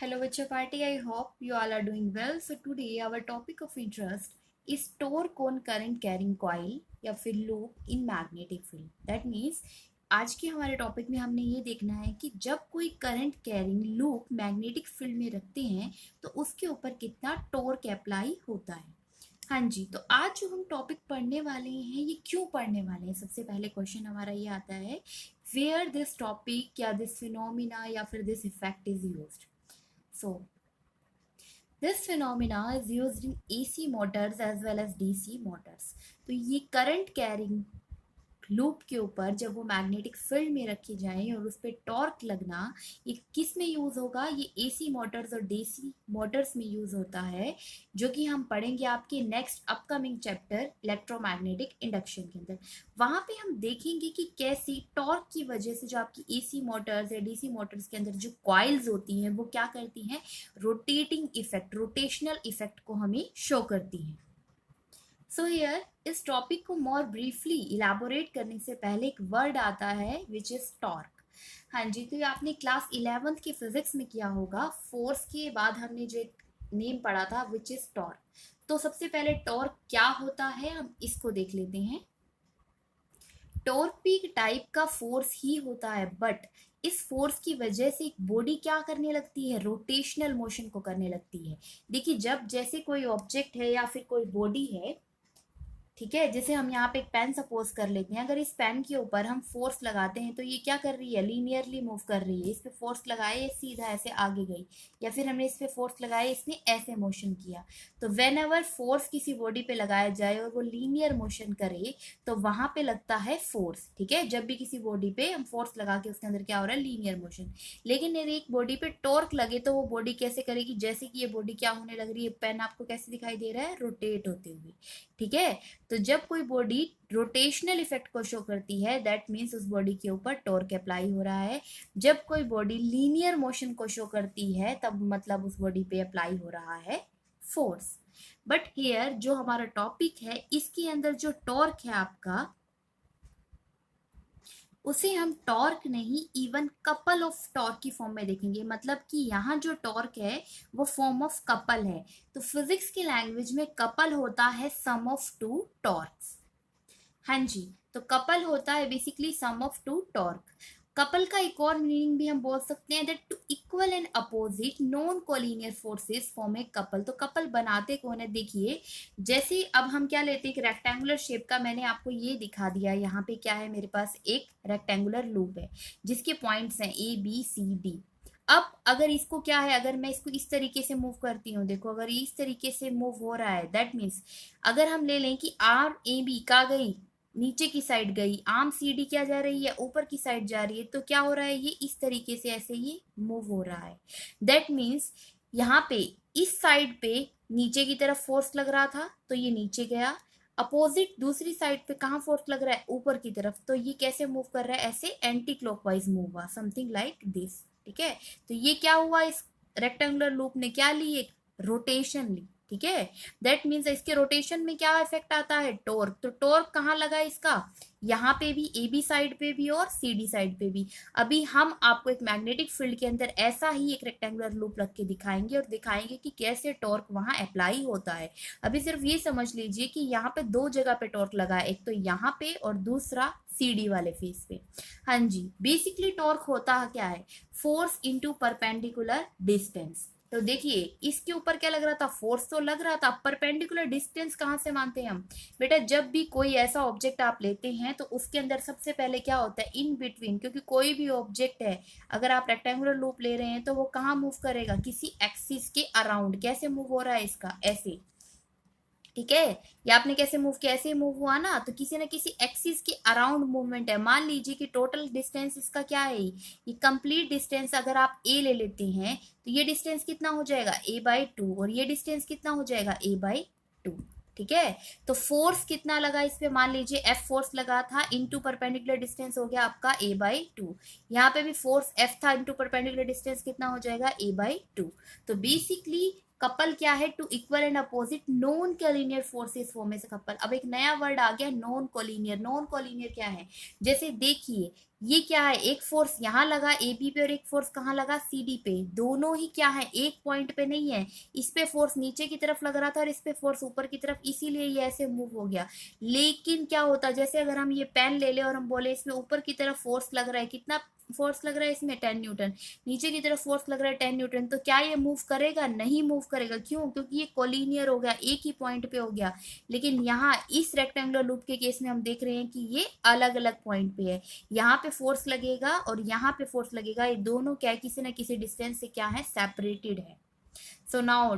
Hello, Vacha Party. I hope you all are doing well. So today our topic of interest is torque on current carrying coil या फिर loop in magnetic field. That means आज के हमारे topic में हमने ये देखना है कि जब कोई current carrying loop magnetic field में रखते हैं तो उसके ऊपर कितना टॉर्क अप्लाई होता है। हाँ जी, तो आज जो हम टॉपिक पढ़ने वाले हैं ये क्यों पढ़ने वाले हैं, सबसे पहले क्वेश्चन हमारा ये आता है वेयर दिस टॉपिक या दिस फिनोमिना या फिर this effect is used. So, this phenomena is used in AC motors as well as DC motors. तो ये करंट कैरिंग लूप के ऊपर जब वो मैग्नेटिक फील्ड में रखी जाए और उस पर टॉर्क लगना, ये किस में यूज होगा? ये एसी मोटर्स और डीसी मोटर्स में यूज होता है, जो कि हम पढ़ेंगे आपके next upcoming chapter electromagnetic induction के अंदर। वहां पे हम देखेंगे कि कैसे टॉर्क की वजह से जो आपकी एसी मोटर्स या डीसी मोटर्स के अंदर जो कॉइल्स होती हैं वो क्या करती हैं, रोटेटिंग इफेक्ट, रोटेशनल इफेक्ट को हमें शो करती हैं। सो हियर इस टॉपिक को मोर ब्रीफली इलेबोरेट करने से पहले एक वर्ड आता है विच इज टॉर्क। हाँ जी, तो ये आपने क्लास 11th की फिजिक्स में किया होगा। फोर्स के बाद हमने जो एक नेम पढ़ा था विच इज टॉर्क। तो सबसे पहले टॉर्क क्या होता है हम इसको देख लेते हैं। टॉर्क भी एक टाइप का फोर्स ही होता है, बट इस फोर्स की वजह से एक बॉडी क्या करने लगती है, रोटेशनल मोशन को करने लगती है। देखिए, जब जैसे कोई ऑब्जेक्ट है या फिर कोई बॉडी है, ठीक है, जैसे हम यहाँ पे एक पेन सपोज कर लेते हैं, अगर इस पेन के ऊपर हम फोर्स लगाते हैं तो ये क्या कर रही है, लीनियरली मूव कर रही है। इस पे फोर्स लगाए, सीधा ऐसे आगे गई, या फिर हमने इस पे फोर्स लगाए, इसने ऐसे मोशन किया। तो वेन एवर फोर्स किसी बॉडी पे लगाया जाए और वो लीनियर मोशन करे तो वहां पे लगता है फोर्स। ठीक है, जब भी किसी बॉडी पे हम फोर्स लगा के उसके अंदर क्या हो रहा है, लीनियर मोशन। लेकिन यदि एक बॉडी पे टॉर्क लगे तो वो बॉडी कैसे करेगी, जैसे कि ये बॉडी क्या होने लग रही है, पेन आपको कैसे दिखाई दे रहा है, रोटेट होते हुए। ठीक है, तो जब कोई बॉडी रोटेशनल इफेक्ट को शो करती है दैट मीन्स उस बॉडी के ऊपर टॉर्क अप्लाई हो रहा है। जब कोई बॉडी लीनियर मोशन को शो करती है तब मतलब उस बॉडी पे अप्लाई हो रहा है फोर्स। बट हियर जो हमारा टॉपिक है इसके अंदर जो टॉर्क है आपका, उसे हम टॉर्क नहीं इवन कपल ऑफ टॉर्क की फॉर्म में देखेंगे। मतलब कि यहाँ जो टॉर्क है वो फॉर्म ऑफ कपल है। तो फिजिक्स की लैंग्वेज में कपल होता है सम ऑफ टू टॉर्क्स। हाँ जी, तो कपल होता है basically sum of two torque. Couple का एक और मीनिंग भी हम बोल सकते हैं that two equal and opposite non collinear forces form a couple. तो कपल बनाते कौन है, देखिए जैसे अब हम क्या लेते हैं, एक रेक्टेंगुलर शेप का मैंने आपको ये दिखा दिया। यहाँ पे क्या है, मेरे पास एक रेक्टेंगुलर लूप है जिसके पॉइंट्स हैं ए बी सी डी। अब अगर इसको क्या है, अगर मैं इसको इस तरीके से मूव करती हूँ, देखो अगर इस तरीके से मूव हो रहा है दैट मीन्स अगर हम ले लें कि आर्म ए बी का गई, नीचे की साइड गई, आर्म सी डी क्या जा रही है, ऊपर की साइड जा रही है, तो क्या हो रहा है, ये इस तरीके से ऐसे ये मूव हो रहा है। दैट मीन्स यहाँ पे इस साइड पे नीचे की तरफ फोर्स लग रहा था तो ये नीचे गया, अपोजिट दूसरी साइड पे कहाँ फोर्स लग रहा है, ऊपर की तरफ, तो ये कैसे मूव कर रहा है, ऐसे एंटी क्लॉकवाइज मूव हुआ, समथिंग लाइक दिस। ठीक है, तो ये क्या हुआ, इस रेक्टेंगुलर लूप ने क्या ली, एक रोटेशन ली। ठीक है, दैट मीन्स इसके रोटेशन में क्या इफेक्ट आता है, टॉर्क। तो टॉर्क कहाँ लगा इसका, यहाँ पे भी, ए बी साइड पे भी और सी डी साइड पे भी। अभी हम आपको एक मैग्नेटिक फील्ड के अंदर ऐसा ही एक रेक्टेंगुलर लूप रख के दिखाएंगे और दिखाएंगे कि कैसे टॉर्क वहां अप्लाई होता है। अभी सिर्फ ये समझ लीजिए कि यहाँ पे दो जगह पे टॉर्क लगा है, एक तो यहाँ पे और दूसरा सी डी वाले फेस पे। हाँ जी, बेसिकली टॉर्क होता क्या है, फोर्स इंटू परपेंडिकुलर डिस्टेंस। तो देखिए इसके ऊपर क्या लग रहा था, फोर्स तो लग रहा था, परपेंडिकुलर डिस्टेंस कहाँ से मानते हैं हम, बेटा जब भी कोई ऐसा ऑब्जेक्ट आप लेते हैं तो उसके अंदर सबसे पहले क्या होता है, इन बिटवीन। क्योंकि कोई भी ऑब्जेक्ट है, अगर आप रेक्टेंगुलर लूप ले रहे हैं तो वो कहाँ मूव करेगा, किसी एक्सिस के अराउंड। कैसे मूव हो रहा है इसका, ऐसे। ठीक है, या आपने कैसे मूव किया, ऐसे मूव हुआ ना, तो किसी न किसी एक्सिस के अराउंड मूवमेंट है। मान लीजिए कि टोटल डिस्टेंस इसका क्या है, ये कंप्लीट डिस्टेंस अगर आप ए ले लेते हैं तो ये डिस्टेंस कितना हो जाएगा, ए बाई टू, और ये डिस्टेंस कितना हो जाएगा, ए बाई टू। ठीक है, तो फोर्स कितना लगा इस पे, मान लीजिए एफ फोर्स लगा था, इनटू परपेंडिकुलर डिस्टेंस हो गया आपका ए बाई टू। यहाँ पे भी फोर्स एफ था, इनटू परपेंडिकुलर डिस्टेंस कितना हो जाएगा, ए बाई टू। तो बेसिकली कपल क्या है, two equal and opposite non collinear forces form से कपल। अब एक नया वर्ड आ गया, नॉन कोलिनियर। नॉन कोलिनियर क्या है, जैसे देखिए ये क्या है, एक फोर्स यहाँ लगा ए बी पे और एक फोर्स कहाँ लगा सी डी पे, दोनों ही क्या है एक पॉइंट पे नहीं है। इस पे फोर्स नीचे की तरफ लग रहा था और इस पे फोर्स ऊपर की तरफ, इसीलिए ये ऐसे मूव हो गया। लेकिन क्या होता, जैसे अगर हम ये पेन ले ले और हम बोले इसमें ऊपर की तरफ फोर्स लग रहा है, कितना फोर्स लग रहा है इसमें 10 न्यूटन, नीचे की तरफ फोर्स लग रहा है 10 न्यूटन, तो क्या ये मूव करेगा, नहीं मूव करेगा। क्यों, क्योंकि ये कोलिनियर हो गया, एक ही पॉइंट पे हो गया। लेकिन यहाँ इस रेक्टेंगुलर लूप के केस में हम देख रहे हैं कि ये अलग अलग पॉइंट पे है, यहाँ पे फोर्स लगेगा और यहाँ पे फोर्स लगेगा, ये दोनों क्या है किसी ना किसी डिस्टेंस से क्या है सेपरेटेड है। So now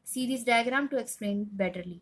see this diagram to explain betterly.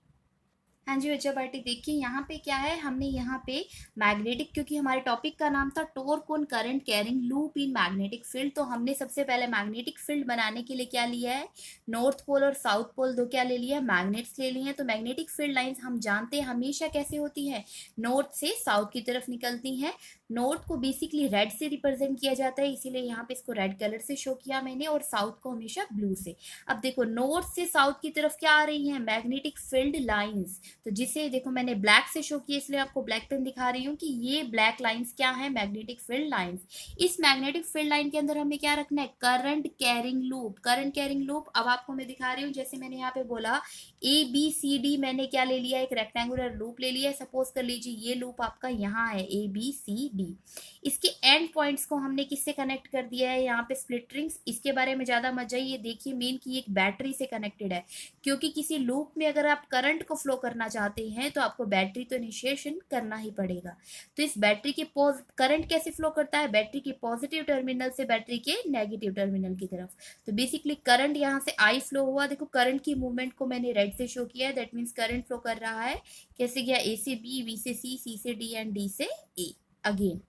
हाँ जी बच्चा पार्टी, देखिए यहाँ पे क्या है, हमने यहाँ पे मैग्नेटिक, क्योंकि हमारे टॉपिक का नाम था torque on current carrying loop in magnetic field, तो हमने सबसे पहले मैग्नेटिक फील्ड बनाने के लिए क्या लिया है, नॉर्थ पोल और साउथ पोल दो क्या ले लिया है, मैग्नेट्स ले लिए हैं। तो मैग्नेटिक फील्ड लाइंस हम जानते हैं हमेशा कैसे होती है, नॉर्थ से साउथ की तरफ निकलती हैं। नॉर्थ को बेसिकली रेड से रिप्रेजेंट किया जाता है, इसीलिए यहाँ पे इसको रेड कलर से शो किया मैंने, और साउथ को हमेशा ब्लू से। अब देखो नॉर्थ से साउथ की तरफ क्या आ रही है, मैग्नेटिक फील्ड लाइंस, तो जिसे देखो मैंने ब्लैक से शो किया, इसलिए आपको ब्लैक पेन दिखा रही हूँ कि ये ब्लैक लाइंस क्या है, मैग्नेटिक फील्ड लाइंस। इस मैग्नेटिक फील्ड लाइन के अंदर हमें क्या रखना है, current carrying loop. Current carrying loop अब आपको मैं दिखा रही हूँ, जैसे मैंने यहाँ पे बोला ए बी सी डी, मैंने क्या ले लिया, एक रेक्टेंगुलर लूप ले लिया। सपोज कर लीजिए ये लूप आपका यहाँ है ए बी सी डी, इसके एंड पॉइंट्स को हमने किससे कनेक्ट कर दिया है, यहाँ पे स्प्लिट रिंग्स। इसके बारे में ज्यादा मत जाइए, देखिए मेन की एक बैटरी से कनेक्टेड है, क्योंकि किसी लूप में अगर आप करंट को फ्लो करना चाहते हैं तो आपको बैटरी तो इनिशिएशन करना ही पड़ेगा। तो इस बैटरी के करंट कैसे फ्लो करता है, बैटरी के पॉजिटिव टर्मिनल से बैटरी के नेगेटिव टर्मिनल की तरफ। तो बेसिकली करंट यहाँ से आई फ्लो हुआ, देखो करंट की मूवमेंट को मैंने रेड से शो किया है, दैट मीन्स करंट फ्लो कर रहा है कैसे गया, ए से बी, बी से सी से डी एंड डी से ए अगेन।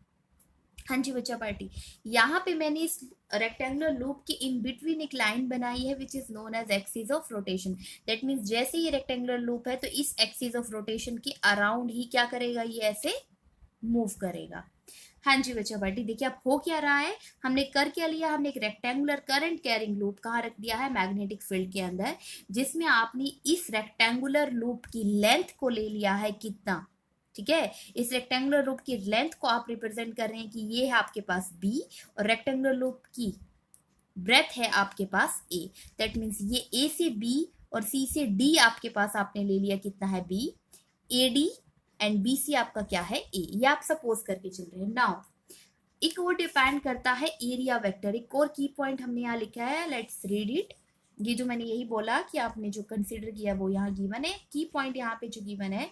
हाँ जी बच्चा पार्टी, यहाँ पे मैंने इस रेक्टेंगुलर लूप की इन बिटवीन एक लाइन बनाई है which is known as axis of rotation. That means जैसे ये रेक्टेंगुलर लूप है तो इस एक्सिस ऑफ रोटेशन के अराउंड ही क्या करेगा, ये ऐसे मूव करेगा। हाँ जी बच्चा पार्टी, देखिए अब हो क्या रहा है, हमने कर क्या लिया, हमने एक रेक्टेंगुलर करंट कैरिंग लूप कहाँ रख दिया है, मैग्नेटिक फील्ड के अंदर, जिसमें आपने इस रेक्टेंगुलर लूप की लेंथ को ले लिया है कितना, ठीक है। इस रेक्टेंगुलर लूप की लेंथ को आप रिप्रेजेंट कर रहे हैं कि ये है आपके पास बी, और रेक्टेंगुलर लूप की ब्रेथ है आपके पास ए। दैट मीन्स ये ए से बी और सी से डी आपके पास आपने ले लिया कितना है B, A D and B C आपका क्या है ए, ये आप सपोज करके चल रहे हैं। नाउ एक और डिपेंड करता है एरिया वेक्टर, एक और की पॉइंट हमने यहाँ लिखा है, लेट्स रीड इट। ये जो मैंने यही बोला कि आपने जो कंसीडर किया वो यहाँ गिवन है, की पॉइंट यहाँ पे जो गिवन है,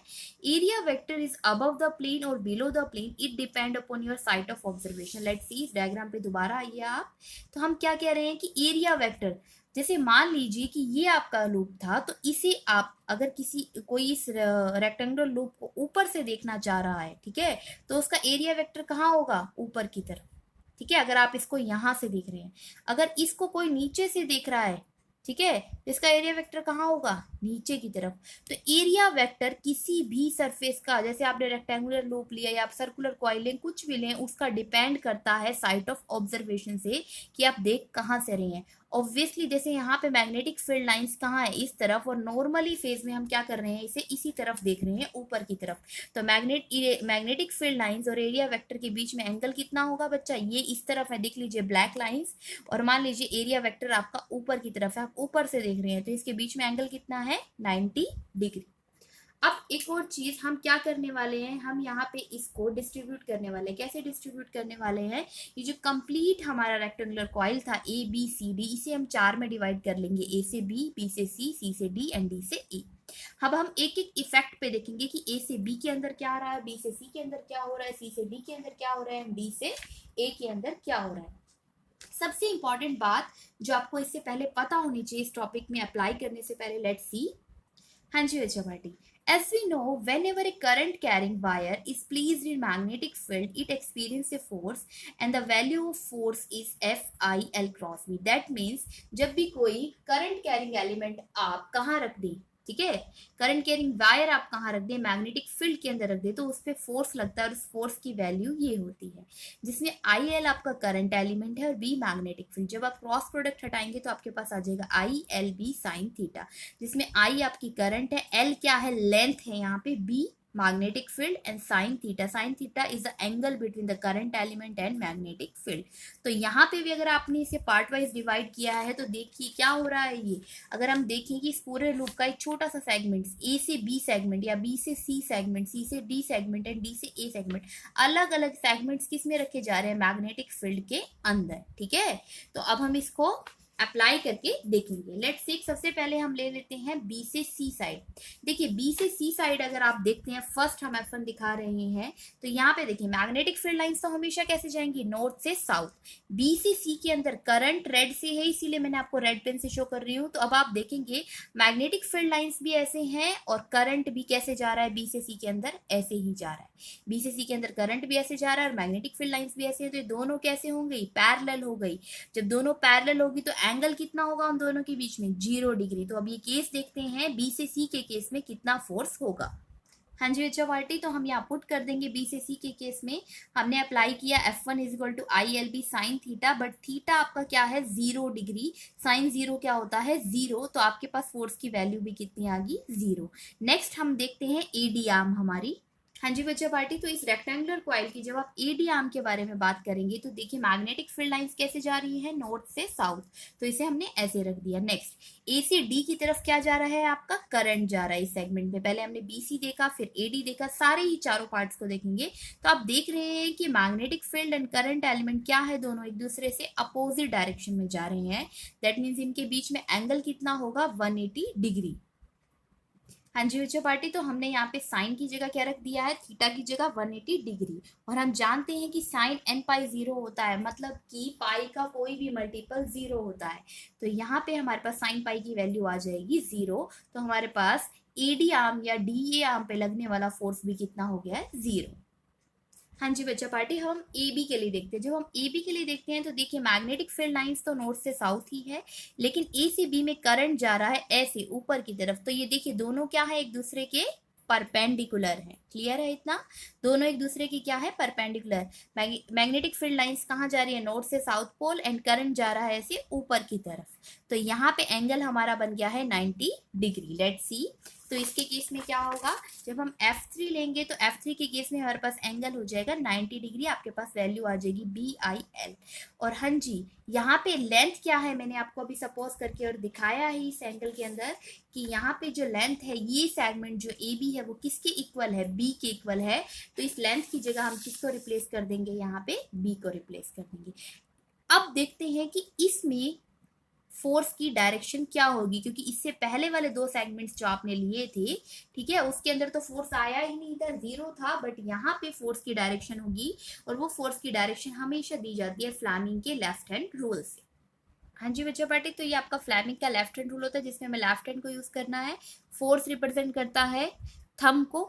area vector is above the plane और below the plane, it depend upon your site of observation. Let's see, इस डायग्राम पे दोबारा आइए आप। तो हम क्या कह रहे हैं कि एरिया वेक्टर, जैसे मान लीजिए कि ये आपका लूप था, तो इसे आप अगर किसी कोई इस रेक्टेंगुलर लूप को ऊपर से देखना चाह रहा है, ठीक है, तो उसका एरिया वेक्टर कहाँ होगा, ऊपर की तरफ, ठीक है। अगर आप इसको यहां से देख रहे हैं, अगर इसको कोई नीचे से देख रहा है, ठीक है, तो इसका एरिया वेक्टर कहाँ होगा, नीचे की तरफ। तो एरिया वेक्टर किसी भी सरफेस का, जैसे आपने रेक्टेंगुलर लूप लिया या आप सर्कुलर कॉइल लें, कुछ भी लें, उसका डिपेंड करता है साइट ऑफ ऑब्जर्वेशन से कि आप देख कहाँ से रहे हैं। ऑब्वियसली जैसे यहाँ पे मैग्नेटिक फील्ड लाइंस कहाँ है, इस तरफ, और नॉर्मली फेज में हम क्या कर रहे हैं, इसे इसी तरफ देख रहे हैं, ऊपर की तरफ। तो मैग्नेटिक फील्ड लाइंस और एरिया वेक्टर के बीच में एंगल कितना होगा बच्चा, ये इस तरफ है, देख लीजिए ब्लैक लाइंस, और मान लीजिए एरिया वेक्टर आपका ऊपर की तरफ है, आप ऊपर से देख रहे हैं, तो इसके बीच में एंगल कितना है, 90 डिग्री। अब एक और चीज हम क्या करने वाले हैं, हम यहाँ पे इसको डिस्ट्रीब्यूट करने वाले हैं। कैसे डिस्ट्रीब्यूट करने वाले हैं, ये जो कंप्लीट हमारा रेक्टेंगुलर कॉइल था ए बी सी डी, इसे हम चार में डिवाइड कर लेंगे, ए से बी से सी से डी एंड डी से ए। अब हम एक एक इफेक्ट पे देखेंगे कि ए से बी के अंदर क्या आ रहा है, बी से सी के अंदर क्या हो रहा है, सी से डी के अंदर क्या हो रहा है, डी से ए के अंदर क्या हो रहा है। सबसे इंपॉर्टेंट बात जो आपको इससे पहले पता होनी चाहिए इस टॉपिक में अप्लाई करने से पहले, लेट्स सी। हाँ जी बच्चा party, as we know, whenever a current carrying wire is placed in magnetic field, it experiences a force and the value of force is FIL cross V. That means जब भी कोई current carrying element आप कहाँ रख दें, ठीक है, current carrying wire आप कहाँ रख दें, मैग्नेटिक फील्ड के अंदर रख दें, तो उस पर फोर्स लगता है और उस फोर्स की वैल्यू ये होती है, जिसमें आई एल आपका करंट एलिमेंट है और बी मैग्नेटिक फील्ड। जब आप क्रॉस प्रोडक्ट हटाएंगे तो आपके पास आ जाएगा I L B sine theta, जिसमें आई आपकी करंट है, एल क्या है, लेंथ है यहाँ पे, B magnetic field and sin theta. Sin theta is the angle between the current element and magnetic field. तो यहाँ पे भी अगर आपने इसे पार्ट वाइज डिवाइड किया है तो देखिए क्या हो रहा है ये, अगर हम देखें कि इस पूरे लूप का एक छोटा सा सेगमेंट ए से बी सेगमेंट या बी से सी सेगमेंट, सी से डी सेगमेंट एंड डी से ए सेगमेंट, अलग अलग सेगमेंट्स किस में रखे जा रहे हैं, मैग्नेटिक फील्ड के अंदर, ठीक है। तो अब हम इसको अप्लाई करके देखेंगे। लेट्स सी, सबसे पहले हम ले लेते हैं बी से सी साइड। देखिए बी से सी साइड अगर आप देखते हैं, फर्स्ट हम F1 दिखा रहे हैं, तो यहाँ पे देखिए मैग्नेटिक फील्ड लाइंस तो हमेशा कैसे जाएंगी, नॉर्थ से साउथ। बी से सी के अंदर करंट रेड से है, इसीलिए मैंने आपको रेड पेन से शो कर रही हूँ। तो अब आप देखेंगे मैग्नेटिक फील्ड लाइंस भी ऐसे हैं और करंट भी कैसे जा रहा है, बी से सी के अंदर ऐसे ही जा रहा है। बी से सी के अंदर करंट भी ऐसे जा रहा है और मैग्नेटिक फील्ड लाइंस भी ऐसे है, तो ये दोनों कैसे होंगी, पैरेलल हो गई। जब दोनों पैरेलल होगी तो एंगल कितना होगा उन दोनों के बीच में, 0 डिग्री। तो अब ये केस देखते हैं बी से सी के केस में कितना फोर्स होगा। हाँ जी बच्चा पार्टी, तो हम यहाँ पुट कर देंगे बी से सी के केस में हमने अप्लाई किया F1 is equal to ILB sine theta, but theta आपका क्या है 0 डिग्री, साइन 0 क्या होता है 0, तो आपके पास फोर्स की वैल्यू भी कितनी आ गई 0। नेक्स्ट हम देखते हैं AD आर्म हमारी। हाँ जी बच्चा पार्टी, तो इस रेक्टेंगुलर कॉइल की जब आप AD आर्म के बारे में बात करेंगे तो देखिए मैग्नेटिक फील्ड लाइंस कैसे जा रही है, नॉर्थ से साउथ, तो इसे हमने ऐसे रख दिया। नेक्स्ट A से D की तरफ क्या जा रहा है, आपका करंट जा रहा है इस सेगमेंट में। पहले हमने BC देखा, फिर AD देखा, सारे ही चारों पार्ट्स को देखेंगे तो आप देख रहे हैं कि magnetic field and current element क्या है, दोनों एक दूसरे से अपोजिट डायरेक्शन में जा रहे हैं। दैट मीन्स इनके बीच में एंगल कितना होगा, 180 डिग्री। हाँ जी बच्चों पार्टी, तो हमने यहाँ पे साइन की जगह क्या रख दिया है, थीटा की जगह 180 डिग्री। और हम जानते हैं कि साइन n पाई 0 होता है, मतलब कि पाई का कोई भी मल्टीपल 0 होता है। तो यहाँ पे हमारे पास साइन पाई की वैल्यू आ जाएगी 0। तो हमारे पास AD आर्म या DA आर्म पे लगने वाला फोर्स भी कितना हो गया है, 0। हाँ जी बच्चा पार्टी, हम ए बी के लिए देखते हैं। जब हम ए बी के लिए देखते हैं तो देखिए मैग्नेटिक फील्ड लाइंस तो नॉर्थ से साउथ ही है, लेकिन ए से बी में करंट जा रहा है ऐसे ऊपर की तरफ। तो ये देखिए दोनों क्या है, एक दूसरे के परपेंडिकुलर है। क्लियर है इतना, दोनों एक दूसरे की क्या है, परपेंडिकुलर। मैग्नेटिक फील्ड लाइंस कहाँ जा रही है, नॉर्थ से साउथ पोल, एंड करंट जा रहा है ऐसे ऊपर की तरफ। तो यहाँ पे एंगल हमारा बन गया है 90 डिग्री। लेट्स सी, तो इसके केस में क्या होगा, जब हम F3 लेंगे तो F3 के केस में हमारे पास एंगल हो जाएगा 90 डिग्री, आपके पास वैल्यू आ जाएगी BIL। और हाँ जी, यहाँ पे लेंथ क्या है, मैंने आपको अभी सपोज करके और दिखाया है इस एंगल के अंदर कि यहाँ पे जो लेंथ है, ये सेगमेंट जो AB है वो किसके इक्वल है, B के इक्वल है। तो इस लेंथ की जगह हम किसको रिप्लेस कर देंगे, यहाँ पे B को रिप्लेस कर देंगे। अब देखते हैं कि इसमें फोर्स की डायरेक्शन क्या होगी, क्योंकि इससे पहले वाले दो सेगमेंट्स जो आपने लिए थे, ठीक है, उसके अंदर तो फोर्स आया ही नहीं था, 0 था, बट यहाँ पे फोर्स की डायरेक्शन होगी। और वो फोर्स की डायरेक्शन हमेशा दी जाती है फ्लेमिंग के लेफ्ट हैंड रूल से। हाँ जी बच्चों पार्टी, तो ये आपका फ्लेमिंग का लेफ्ट हैंड रूल होता है, जिसमें हमें लेफ्ट हैंड को यूज करना है। फोर्स रिप्रेजेंट करता है थंब को,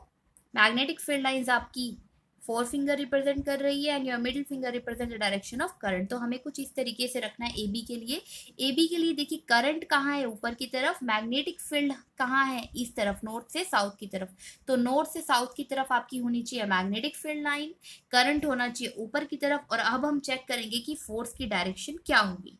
मैग्नेटिक फील्ड लाइंस आपकी 4 फिंगर रिप्रेजेंट कर रही है, and your middle finger represent the direction of current. तो हमें कुछ इस तरीके से रखना है AB के लिए। AB के लिए देखिए करंट कहाँ है, ऊपर की तरफ, मैग्नेटिक फील्ड कहाँ है, इस तरफ, नॉर्थ से साउथ की तरफ। तो नॉर्थ से साउथ की तरफ आपकी होनी चाहिए मैग्नेटिक फील्ड लाइन, करंट होना चाहिए ऊपर की तरफ। और अब हम चेक करेंगे कि फोर्स की डायरेक्शन क्या होगी।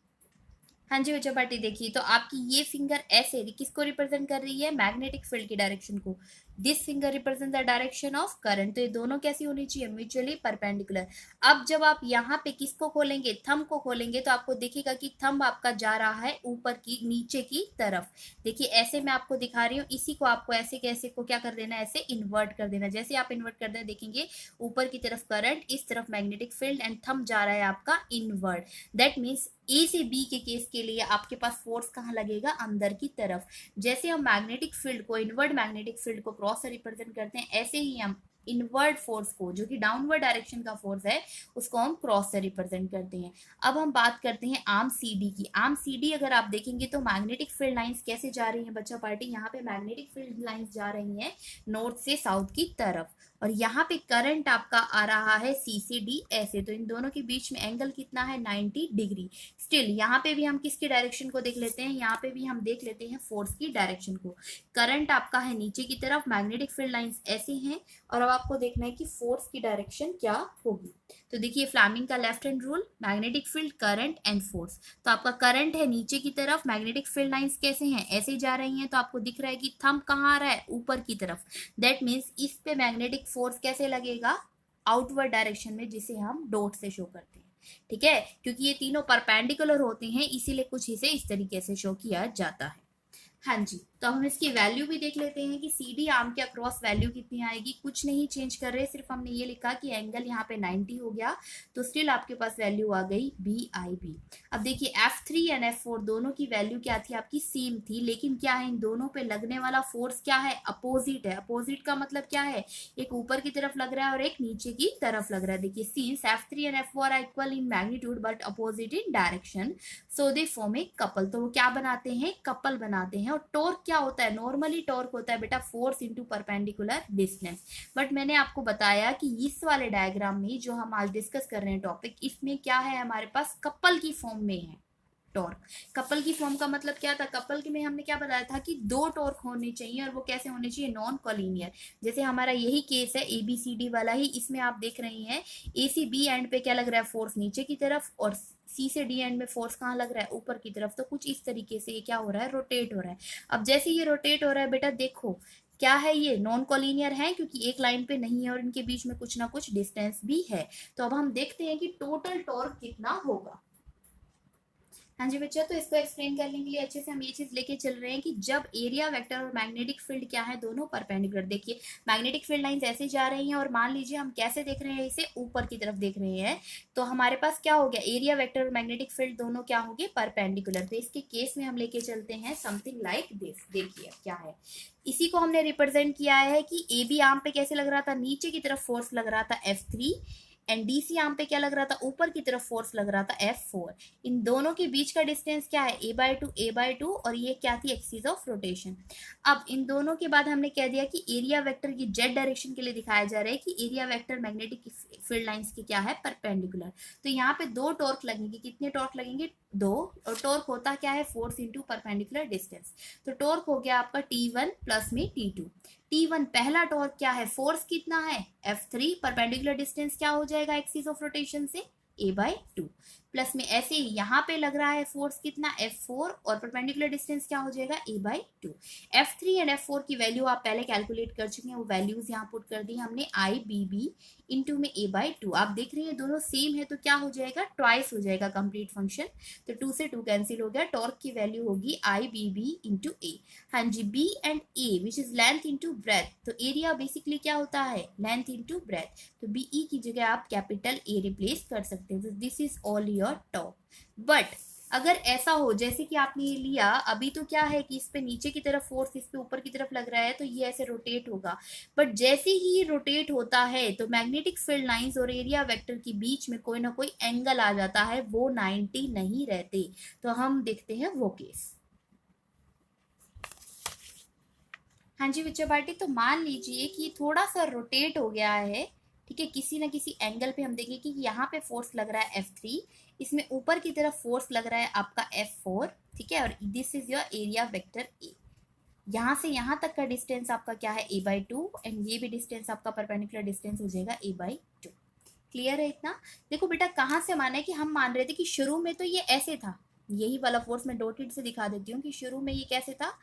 हाँ जी बच्चा पार्टी, देखिए तो आपकी ये फिंगर ऐसे किसको रिप्रेजेंट कर रही है, मैग्नेटिक फील्ड की डायरेक्शन को। This finger represent the direction of current. तो ये दोनों कैसी होनी चाहिए, म्यूचुअली परपेंडिकुलर। अब जब आप यहाँ पे किसको खोलेंगे, थंब को खोलेंगे, तो आपको दिखेगा कि थंब आपका जा रहा है ऊपर की, नीचे की तरफ। देखिए ऐसे मैं आपको दिखा रही हूँ, इसी को आपको ऐसे कैसे को क्या कर देना, ऐसे इन्वर्ट कर देना। जैसे आप इन्वर्ट कर दें, देखेंगे ऊपर की तरफ करंट, इस तरफ मैग्नेटिक फील्ड, एंड थंब जा रहा है आपका इनवर्ट। दैट मीन्स ए से बी के केस के लिए आपके पास फोर्स कहाँ लगेगा, अंदर की तरफ। जैसे हम मैग्नेटिक फील्ड को, इनवर्ड मैग्नेटिक फील्ड को क्रॉस से रिप्रेजेंट करते हैं, ऐसे ही हम इनवर्ड फोर्स को, जो कि डाउनवर्ड डायरेक्शन का फोर्स है, उसको हम क्रॉस से रिप्रेजेंट करते हैं। अब हम बात करते हैं आर्म CD की। आर्म CD अगर आप देखेंगे तो मैग्नेटिक फील्ड लाइंस कैसे जा रही हैं बच्चा पार्टी, यहाँ पे मैग्नेटिक फील्ड लाइंस जा रही हैं नॉर्थ से साउथ की तरफ। और यहाँ पे करंट आपका आ रहा है C से D ऐसे। तो इन दोनों के बीच में एंगल कितना है, 90 डिग्री। स्टिल यहाँ पे भी हम किसकी डायरेक्शन को देख लेते हैं, यहाँ पे भी हम देख लेते हैं फोर्स की डायरेक्शन को। करंट आपका है नीचे की तरफ, मैग्नेटिक फील्ड लाइंस ऐसे हैं, और अब आपको देखना है कि फोर्स की डायरेक्शन क्या होगी। तो देखिए फ्लैमिंग का left hand rule, magnetic field, current and force. तो आपका करंट है नीचे की तरफ, मैग्नेटिक फील्ड लाइंस कैसे हैं, ऐसे जा रही हैं, तो आपको दिख रहा है कि थंब कहाँ आ रहा है, ऊपर की तरफ। दैट मीन्स इस पे मैग्नेटिक फोर्स कैसे लगेगा, आउटवर्ड डायरेक्शन में, जिसे हम डॉट से शो करते हैं। ठीक है, क्योंकि ये तीनों परपेंडिकुलर होते हैं, इसीलिए कुछ इसे इस तरीके से शो किया जाता है। हाँ जी, तो हम इसकी वैल्यू भी देख लेते हैं कि सी डी आर्म के अक्रॉस वैल्यू कितनी आएगी। कुछ नहीं चेंज कर रहे, सिर्फ हमने ये लिखा कि एंगल यहाँ पे 90 हो गया, तो स्टिल आपके पास वैल्यू आ गई बी आई बी। अब देखिए F3 एंड F4 दोनों की वैल्यू क्या थी, आपकी सेम थी, लेकिन क्या है, इन दोनों पे लगने वाला फोर्स क्या है, अपोजिट है। अपोजिट का मतलब क्या है, एक ऊपर की तरफ लग रहा है और एक नीचे की तरफ लग रहा है। देखिए since F3 and F4 are equal in magnitude but opposite in direction, so they form a couple. तो वो क्या बनाते हैं, कपल बनाते हैं। और टॉर्क क्या होता है, नॉर्मली टॉर्क होता है बेटा force into perpendicular distance. But मैंने आपको बताया कि इस वाले डायग्राम में जो हम आज डिस्कस कर रहे हैं टॉपिक, इसमें क्या है, हमारे पास कपल की फॉर्म में है टॉर्क। कपल की फॉर्म का मतलब क्या था, कपल के में हमने क्या बताया था कि दो टॉर्क होने चाहिए, और वो कैसे होने चाहिए, नॉन कॉलिनियर। जैसे हमारा यही केस है ABCD वाला ही, इसमें आप देख रही हैं AC B एंड पे क्या लग रहा है, फोर्स नीचे की तरफ, और C से D एंड में फोर्स कहाँ लग रहा है, ऊपर की तरफ। तो कुछ इस तरीके से ये क्या हो रहा है, रोटेट हो रहा है। अब जैसे ये रोटेट हो रहा है बेटा, देखो क्या है, ये नॉन कॉलिनियर है क्योंकि एक लाइन पे नहीं है और इनके बीच में कुछ ना कुछ डिस्टेंस भी है। तो अब हम देखते हैं कि टोटल टॉर्क कितना होगा। हाँ जी बच्चा, तो इसको एक्सप्लेन करने के लिए अच्छे से हम ये चीज लेके चल रहे हैं कि जब एरिया वेक्टर और मैग्नेटिक फील्ड क्या है, दोनों परपेंडिकुलर। देखिए मैग्नेटिक फील्ड लाइंस ऐसे जा रही हैं, और मान लीजिए हम कैसे देख रहे हैं, इसे ऊपर की तरफ देख रहे हैं, तो हमारे पास क्या हो गया, एरिया वेक्टर और मैग्नेटिक फील्ड दोनों क्या होंगे, परपेंडिकुलर। तो इसके केस में हम लेके चलते हैं समथिंग लाइक दिस। देखिए क्या है, इसी को हमने रिप्रेजेंट किया है कि ए बी आर्म पे कैसे लग रहा था, नीचे की तरफ फोर्स लग रहा था F3, एंड DC आर्म पे क्या लग रहा था, ऊपर की तरफ फोर्स लग रहा था F4। इन दोनों के बीच का डिस्टेंस क्या है, a/2 और ये क्या थी, एक्सिस ऑफ रोटेशन। अब इन दोनों के बाद हमने कह दिया कि एरिया वेक्टर की जेड डायरेक्शन के लिए दिखाया जा रहा है कि area vector magnetic field lines के क्या है, परपेंडिकुलर। तो यहाँ पे दो टॉर्क लगेंगे, कितने टॉर्क लगेंगे, दो। और टॉर्क होता क्या है, फोर्स इंटू परपेंडिकुलर डिस्टेंस। तो टॉर्क हो गया आपका T1 प्लस में T2। T1 पहला टॉर्क क्या है, फोर्स कितना है F3, परपेंडिकुलर डिस्टेंस क्या हो जाएगा एक्सिस ऑफ रोटेशन से, a/2, प्लस में ऐसे ही यहाँ पे लग रहा है फोर्स कितना, F4, और परपेंडिकुलर डिस्टेंस क्या हो जाएगा, a/2। F3 एंड F4 की वैल्यू आप पहले कैलकुलेट कर चुके हैं, वो वैल्यूज यहाँ पुट कर दी हमने, IBB इंटू में a/2। आप देख रहे हैं दोनों सेम है, तो क्या हो जाएगा, ट्वाइस हो जाएगा कंप्लीट फंक्शन। तो 2 से 2 कैंसिल हो गया, टॉर्क की वैल्यू होगी IBB इंटू a। हाँ जी, B and A which is length into breadth. तो एरिया बेसिकली क्या होता है, लेंथ इंटू ब्रेथ। तो BE की जगह आप कैपिटल A रिप्लेस कर सकते हैं। तो this is all your top. But अगर ऐसा हो जैसे कि आपने ये लिया, अभी तो क्या है कि इस पे नीचे की तरफ फोर्स, इस पे ऊपर की तरफ लग रहा है, तो ये ऐसे रोटेट होगा। बट जैसे ही ये रोटेट होता है, तो मैग्नेटिक फील्ड लाइंस और एरिया वेक्टर के बीच में कोई ना कोई एंगल आ जाता है, वो 90 नहीं रहते। तो हम देखते हैं वो केस। हाँ जी बच्चा पार्टी, तो मान लीजिए कि थोड़ा सा रोटेट हो गया है, ठीक है, किसी ना किसी एंगल पे हम देखें कि यहाँ पे फोर्स लग रहा है F3, इसमें ऊपर की तरफ फोर्स लग रहा है आपका F4, ठीक है, और this is your area vector A। यहाँ से यहाँ तक का डिस्टेंस आपका क्या है, a/2, एंड ये भी डिस्टेंस आपका परपेंडिकुलर डिस्टेंस हो जाएगा a/2। क्लियर है इतना। देखो बेटा कहाँ से माना है कि हम मान रहे थे कि शुरू में तो ये ऐसे था, यही वाला फोर्स मैं डॉटेड से दिखा देती हूँ कि शुरू में ये कैसे था,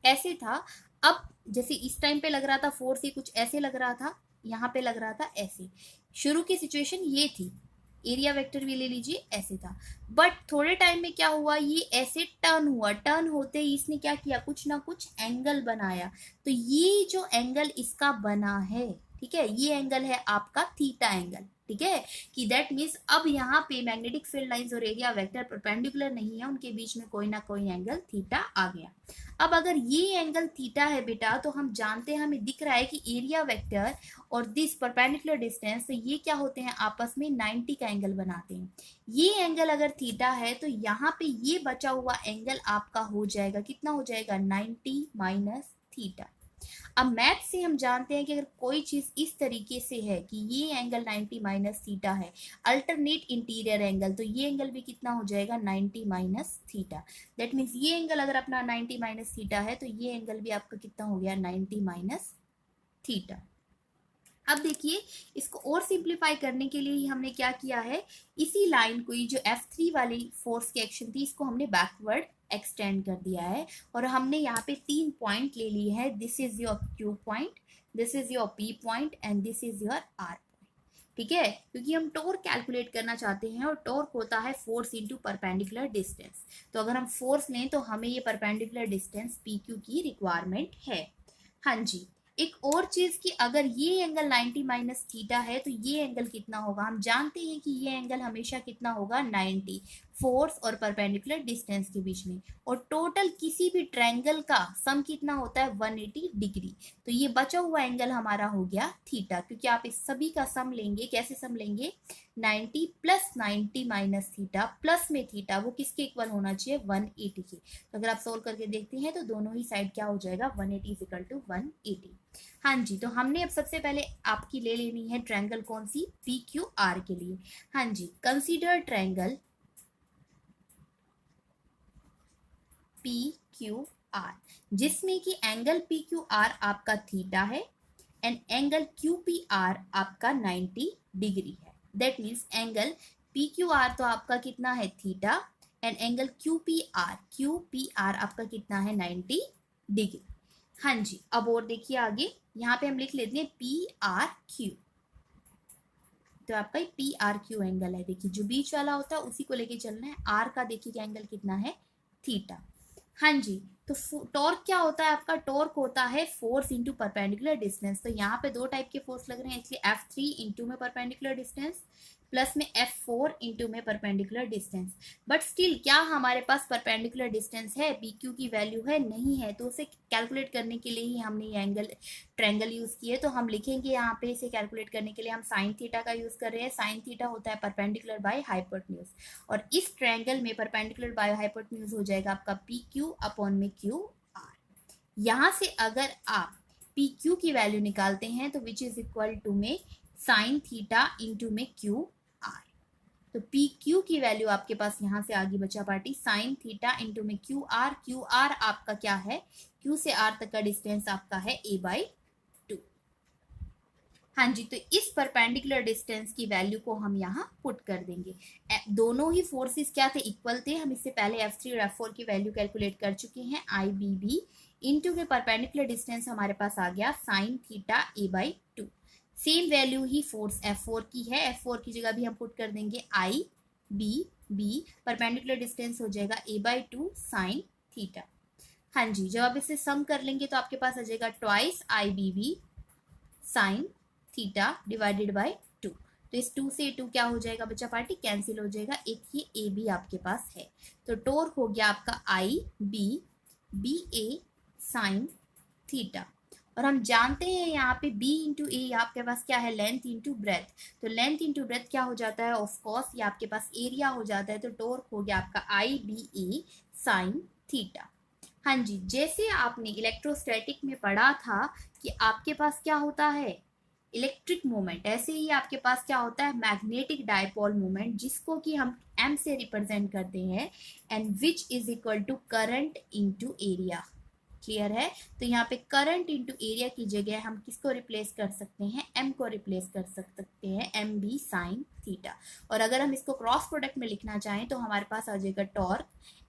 ऐसे था। अब जैसे इस टाइम पे लग रहा था फोर्स, ये कुछ ऐसे लग रहा था, यहाँ पे लग रहा था ऐसे। शुरू की सिचुएशन ये थी, एरिया वेक्टर भी ले लीजिए, ऐसे था। बट थोड़े टाइम में क्या हुआ, ये ऐसे टर्न हुआ, टर्न होते ही इसने क्या किया, कुछ ना कुछ एंगल बनाया। तो ये जो एंगल इसका बना है, ठीक है, ये एंगल है आपका थीटा एंगल, ठीक है, कि दैट मीन्स अब यहाँ पे मैग्नेटिक फील्ड लाइंस और एरिया वेक्टर परपेंडिकुलर नहीं है, उनके बीच में कोई ना कोई एंगल थीटा आ गया। अब अगर ये एंगल थीटा है बेटा, तो हम जानते हैं, हमें दिख रहा है कि एरिया वेक्टर और दिस परपेंडिकुलर डिस्टेंस, तो ये क्या होते हैं, आपस में 90 का एंगल बनाते हैं। ये एंगल अगर थीटा है, तो यहाँ पे ये बचा हुआ एंगल आपका हो जाएगा, कितना हो जाएगा, 90 माइनस थीटा। अब मैथ से हम जानते हैं कि अगर कोई चीज इस तरीके से है कि ये एंगल 90 माइनस थीटा है, अल्टरनेट इंटीरियर एंगल, तो ये एंगल भी कितना हो जाएगा, 90 माइनस थीटा। दैट मीन्स ये एंगल अगर अपना 90 माइनस थीटा है, तो ये एंगल भी आपका कितना हो गया, 90 माइनस थीटा। अब देखिए, इसको और सिंप्लीफाई करने के लिए ही हमने क्या किया है, इसी लाइन को, ये जो F3 वाली फोर्स की एक्शन थी, इसको हमने बैकवर्ड एक्सटेंड कर दिया है और हमने यहाँ पे 3 पॉइंट ले लिए हैं. This is your Q point, this is your P point and this is your R point. ठीक है, क्योंकि हम टॉर्क कैलकुलेट करना चाहते हैं और टॉर्क होता है फोर्स इनटू परपेंडिकुलर डिस्टेंस. तो अगर हम फोर्स लें तो हमें ये परपेंडिकुलर डिस्टेंस PQ की रिक्वायरमेंट है. हाँ जी, एक और चीज कि अगर ये एंगल 90 माइनस थीटा है तो ये एंगल कितना होगा. हम जानते हैं कि ये एंगल हमेशा कितना होगा, 90, फोर्स और परपेंडिकुलर डिस्टेंस के बीच में. और टोटल किसी भी ट्रायंगल का सम कितना होता है, 180 डिग्री. तो ये बचा हुआ एंगल हमारा हो गया थीटा, क्योंकि आप इस सभी का सम लेंगे. कैसे सम लेंगे, 90 प्लस 90 माइनस थीटा प्लस में थीटा, वो किसके इक्वल होना चाहिए, 180 के. तो अगर आप सोल्व करके देखते हैं तो दोनों ही साइड क्या हो जाएगा, 180 इज इक्वल टू 180. हाँ जी, तो हमने अब सबसे पहले आपकी ले लेनी है ट्रायंगल कौन सी, PQR के लिए. हाँ जी, कंसीडर ट्रायंगल PQR जिसमें कि एंगल PQR आपका थीटा है एंड एंगल QPR आपका 90 डिग्री है. दैट मीन्स एंगल PQR तो आपका कितना है, थीटा, एंड एंगल QPR आपका कितना है, 90 डिग्री. हाँ जी, अब और देखिए आगे, यहाँ पे हम लिख लेते हैं PRQ. तो आपका PRQ एंगल है. देखिए जो बीच वाला होता है उसी को लेके चलना है. R का देखिए एंगल कितना है, थीटा. हाँ जी, तो टॉर्क क्या होता है आपका, टॉर्क होता है फोर्स इनटू परपेंडिकुलर डिस्टेंस. तो यहाँ पे दो टाइप के फोर्स लग रहे हैं, इसलिए F3 इनटू में परपेंडिकुलर डिस्टेंस प्लस में F4 इनटू में परपेंडिकुलर डिस्टेंस. बट स्टिल क्या हमारे पास परपेंडिकुलर डिस्टेंस है, PQ की वैल्यू है, नहीं है. तो उसे कैलकुलेट करने के लिए ही हमने ये एंगल ट्रायंगल यूज किए. तो हम लिखेंगे यहाँ पे, इसे कैलकुलेट करने के लिए हम साइन थीटा का यूज कर रहे हैं. साइन थीटा होता है परपेंडिकुलर बाय हाइपोटेन्यूज, और इस ट्रायंगल में परपेंडिकुलर बाय हाइपोटेन्यूज हो जाएगा आपका PQ अपॉन में QR. यहाँ से अगर आप PQ की वैल्यू निकालते हैं तो विच इज इक्वल टू में साइन थीटा इंटू में QR. तो PQ की वैल्यू आपके पास यहाँ से आगे बचा पार्टी, साइन थीटा इंटू में QR. QR आपका क्या है, Q से R तक का डिस्टेंस आपका है A/2. हाँ जी, तो इस परपेंडिकुलर डिस्टेंस की वैल्यू को हम यहाँ पुट कर देंगे. दोनों ही फोर्सेस क्या थे, इक्वल थे. हम इससे पहले F3 और F4 की वैल्यू कैलकुलेट कर चुके हैं. IBB इंटू में परपेंडिकुलर डिस्टेंस हमारे पास आ गया sine theta A/2. Same value ही फोर्स F4 की है. F4 की जगह भी हम पुट कर देंगे IBB. परपेंडिकुलर डिस्टेंस हो जाएगा A/2 साइन थीटा. हाँ जी, जब आप इसे सम कर लेंगे तो आपके पास आ जाएगा twice IBB sine theta divided by 2. तो इस 2 से 2 क्या हो जाएगा बच्चा पार्टी, कैंसिल हो जाएगा. एक ये AB आपके पास है. तो टॉर्क हो गया आपका IBA साइन थीटा. और हम जानते हैं यहाँ पे B इंटू ए आपके पास क्या है, लेंथ इंटू ब्रेथ. तो लेंथ इंटू ब्रेथ क्या हो जाता है, ऑफ कोर्स ये आपके पास एरिया हो जाता है. तो टॉर्क हो गया आपका IBA साइन थीटा. हाँ जी, जैसे आपने इलेक्ट्रोस्टैटिक में पढ़ा था कि आपके पास क्या होता है, इलेक्ट्रिक मोमेंट, ऐसे ही आपके पास क्या होता है, मैग्नेटिक डायपोल मोमेंट, जिसको कि हम M से रिप्रेजेंट करते हैं, and which is equal to current into area. Clear है. तो यहाँ पे करंट इंटू एरिया की जगह हम किसको रिप्लेस कर सकते हैं, M को रिप्लेस कर सकते हैं, MB साइन थीटा. और अगर हम इसको क्रॉस प्रोडक्ट में लिखना चाहें तो हमारे पास आ जाएगा torque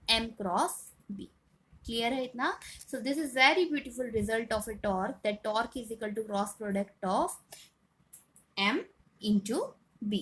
M cross B. Clear है इतना. So this is very beautiful result of a torque, that torque is equal to cross product of M into B.